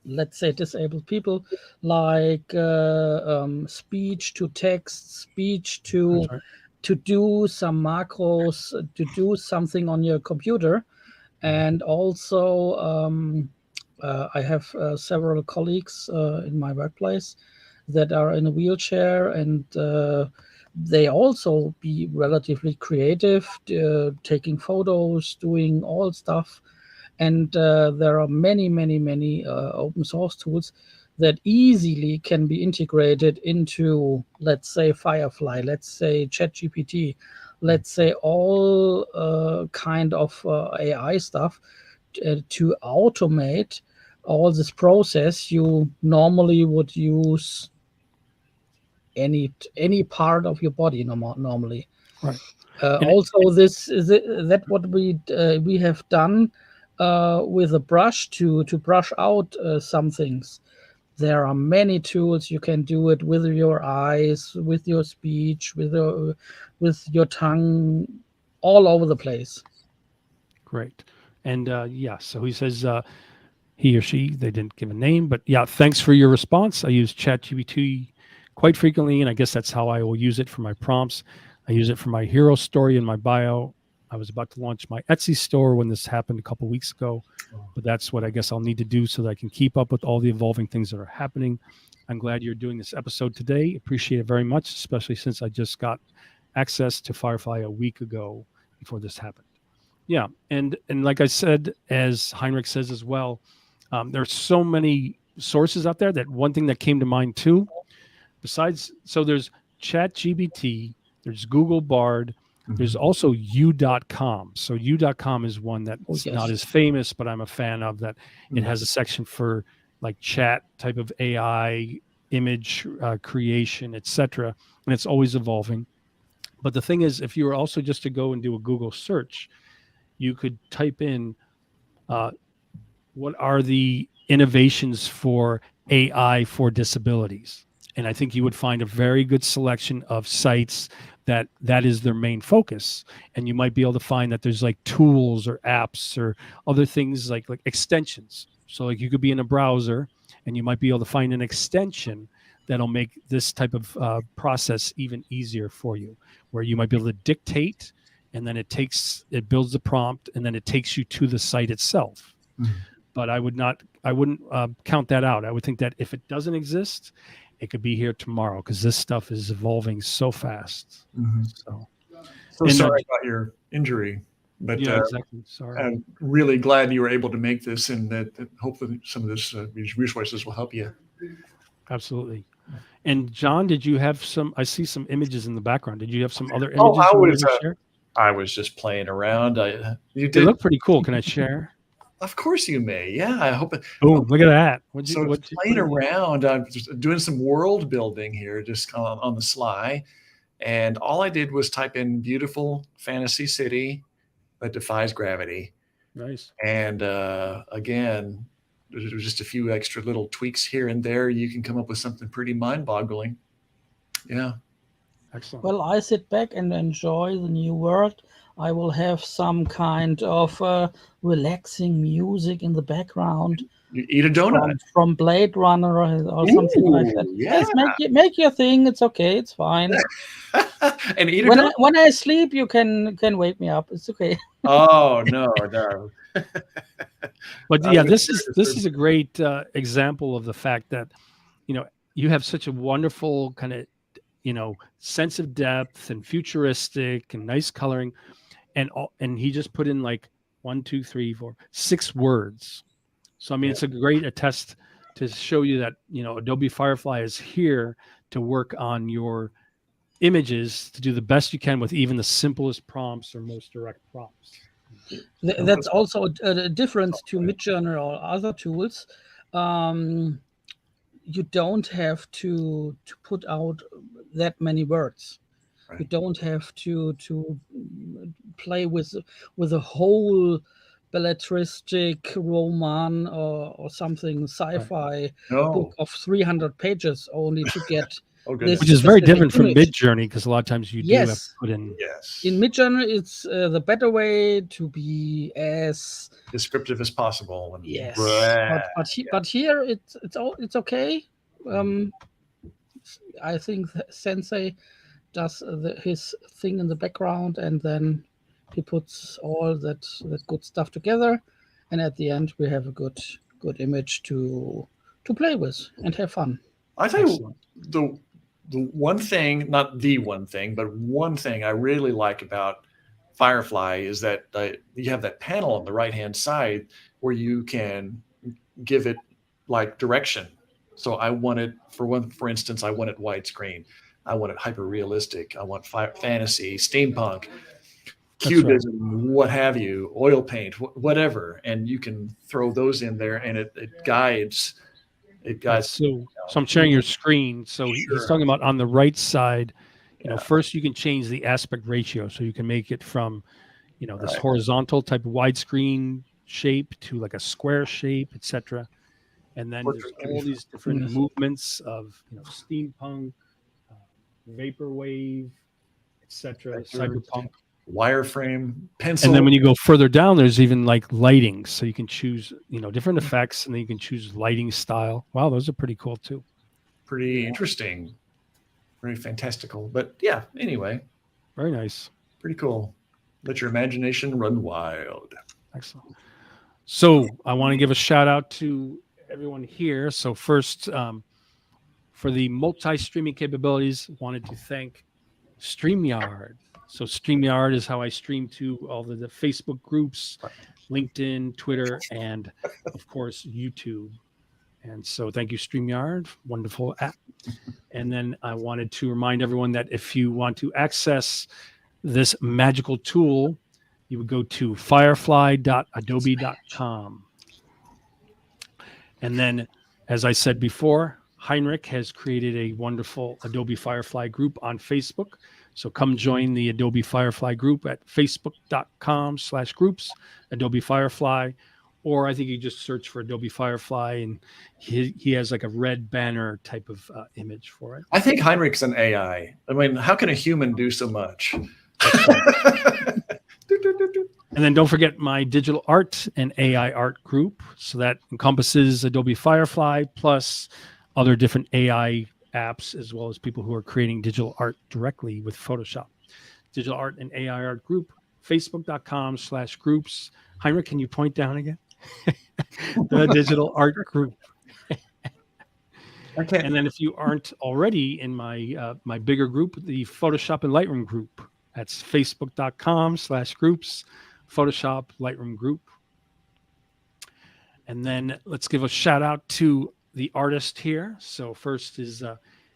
let's say, disabled people, like speech to text, speech to do some macros, to do something on your computer. And also I have several colleagues in my workplace that are in a wheelchair, and they also be relatively creative, taking photos, doing all stuff. And there are many open source tools that easily can be integrated into, let's say, Firefly, let's say ChatGPT, let's say all kind of AI stuff to automate all this process you normally would use any part of your body normally. Right. Also, this is that what we have done with a brush to brush out some things. There are many tools you can do it with your eyes, with your speech, with your tongue, all over the place. Great. And yeah, so he says he or she, they didn't give a name, but yeah, thanks for your response. I use ChatGPT quite frequently, and I guess that's how I will use it for my prompts. I use it for my hero story in my bio. I was about to launch my Etsy store when this happened a couple weeks ago, but that's what I guess I'll need to do so that I can keep up with all the evolving things that are happening. I'm glad you're doing this episode today. Appreciate it very much, especially since I just got access to Firefly a week ago before this happened. Yeah, and like I said, as Henrik says as well, there's so many sources out there that one thing that came to mind too, besides, so there's ChatGPT, there's Google Bard, there's also U.com. So U.com is one that's not as famous, but I'm a fan of that. It has a section for like chat type of AI, image creation, etc. And it's always evolving. But the thing is, if you were also just to go and do a Google search, you could type in what are the innovations for AI for disabilities. And I think you would find a very good selection of sites that is their main focus. And you might be able to find that there's like tools or apps or other things like extensions. So like you could be in a browser and you might be able to find an extension that'll make this type of process even easier for you, where you might be able to dictate, and then it builds the prompt, and then it takes you to the site itself. But I wouldn't count that out. I would think that if it doesn't exist, it could be here tomorrow, because this stuff is evolving so fast. So sorry about your injury, but yeah, exactly. Sorry. I'm really glad you were able to make this, and that hopefully some of these resources will help you. Absolutely. And John, did you have some? I see some images in the background. Did you have some other images you wanted to share? I was just playing around. They look pretty cool. Can I share? Of course you may. Yeah, I hope. Boom! Look at that. Playing around. I'm just doing some world building here, just on the sly. And all I did was type in "beautiful fantasy city that defies gravity." Nice. And again, there's just a few extra little tweaks here and there. You can come up with something pretty mind-boggling. Yeah. Excellent. Well, I sit back and enjoy the new world. I will have some kind of relaxing music in the background. You eat a donut from Blade Runner or something like that. Yeah. Yes, make your thing. It's okay. It's fine. And eat a donut. When I sleep, you can wake me up. It's okay. Oh no. But yeah, this is a great example of the fact that you have such a wonderful kind of sense of depth and futuristic and nice coloring, and he just put in like 1, 2, 3, 4, 6 words. So I mean, it's a great attest to show you that Adobe Firefly is here to work on your images to do the best you can with even the simplest prompts or most direct prompts. That's also a difference to Midjourney or other tools. You don't have to put out that many words. Right. You don't have to play with a whole belletristic roman or something sci-fi book of 300 pages only to get Oh, goodness. Which is very specific different from image. Midjourney, because a lot of times you do have to put in. Yes. In Midjourney, it's the better way to be as descriptive as possible. And yes. Blah. But here it's okay. I think Sensei does his thing in the background, and then he puts all that good stuff together, and at the end we have a good image to play with and have fun. I tell you, the one thing, not the one thing, but one thing I really like about Firefly is that you have that panel on the right-hand side where you can give it like direction. So I want it, for instance, I want it widescreen. I want it hyper realistic. I want fantasy, steampunk, cubism, what have you, oil paint, whatever. And you can throw those in there, and it guides. It guides. So I'm sharing your screen. So he's talking about on the right side. You know, first you can change the aspect ratio, so you can make it from, you know, this horizontal type of widescreen shape to like a square shape, etc. And then there's all these different movements of, you know, steampunk, vaporwave, etc., cyberpunk, wireframe, pencil. And then when you go further down, there's even like lighting, so you can choose, you know, different effects, and then you can choose lighting style. Wow, those are pretty cool too. Pretty interesting, very fantastical. But yeah, anyway, very nice, pretty cool. Let your imagination run wild. Excellent. So I want to give a shout out to everyone here. So first, for the multi-streaming capabilities, wanted to thank StreamYard. So StreamYard is how I stream to all the Facebook groups, LinkedIn, Twitter, and of course YouTube. And so thank you, StreamYard. Wonderful app. And then I wanted to remind everyone that if you want to access this magical tool, you would go to firefly.adobe.com. And then, as I said before, Henrik has created a wonderful Adobe Firefly group on Facebook. So come join the Adobe Firefly group at facebook.com/groups, Adobe Firefly. Or I think you just search for Adobe Firefly, and he has like a red banner type of image for it. I think Henrik's an AI. I mean, how can a human do so much? And then don't forget my digital art and AI art group. So that encompasses Adobe Firefly plus other different AI apps, as well as people who are creating digital art directly with Photoshop. Digital art and AI art group, facebook.com/groups. Henrik, can you point down again? The digital art group. Okay. And then if you aren't already in my my bigger group, the Photoshop and Lightroom group, that's facebook.com/groups, Photoshop Lightroom group. And then let's give a shout out to the artist here. So first is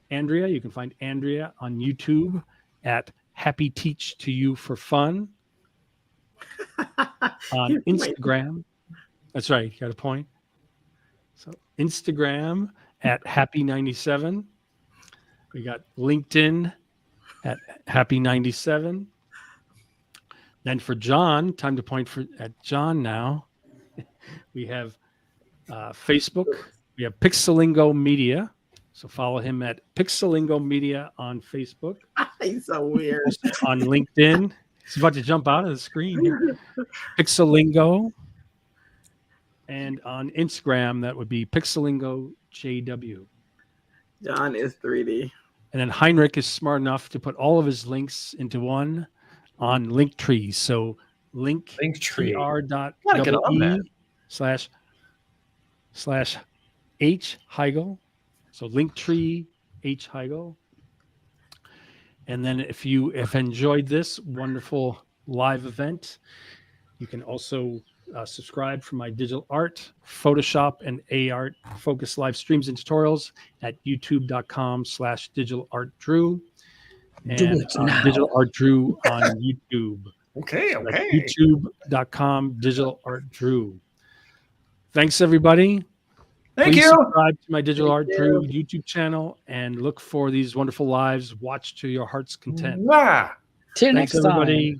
Andrea. You can find Andrea on YouTube at Happy Teach to You for Fun. On Instagram. That's right. You got a point. So Instagram at Happy97. We got LinkedIn at Happy97. Then for John, time to point at John now. We have Facebook. We have Pixelingo Media. So follow him at Pixelingo Media on Facebook. He's so weird. On LinkedIn. He's about to jump out of the screen here. Pixelingo. And on Instagram, that would be Pixelingo JW. John is 3D. And then Henrik is smart enough to put all of his links into one on Linktree. So linktr.ee/H Heigl. So Linktree H Heigl. And then if you have enjoyed this wonderful live event, you can also subscribe for my digital art, Photoshop, and AR focused live streams and tutorials at youtube.com/digitalartdrew. And Digital Art Drew on YouTube. Okay. YouTube.com Digital Art Drew. Thanks, everybody. Thank Please you. subscribe to my Digital Art Drew YouTube channel and look for these wonderful lives. Watch to your heart's content. Till Thanks, next time. everybody.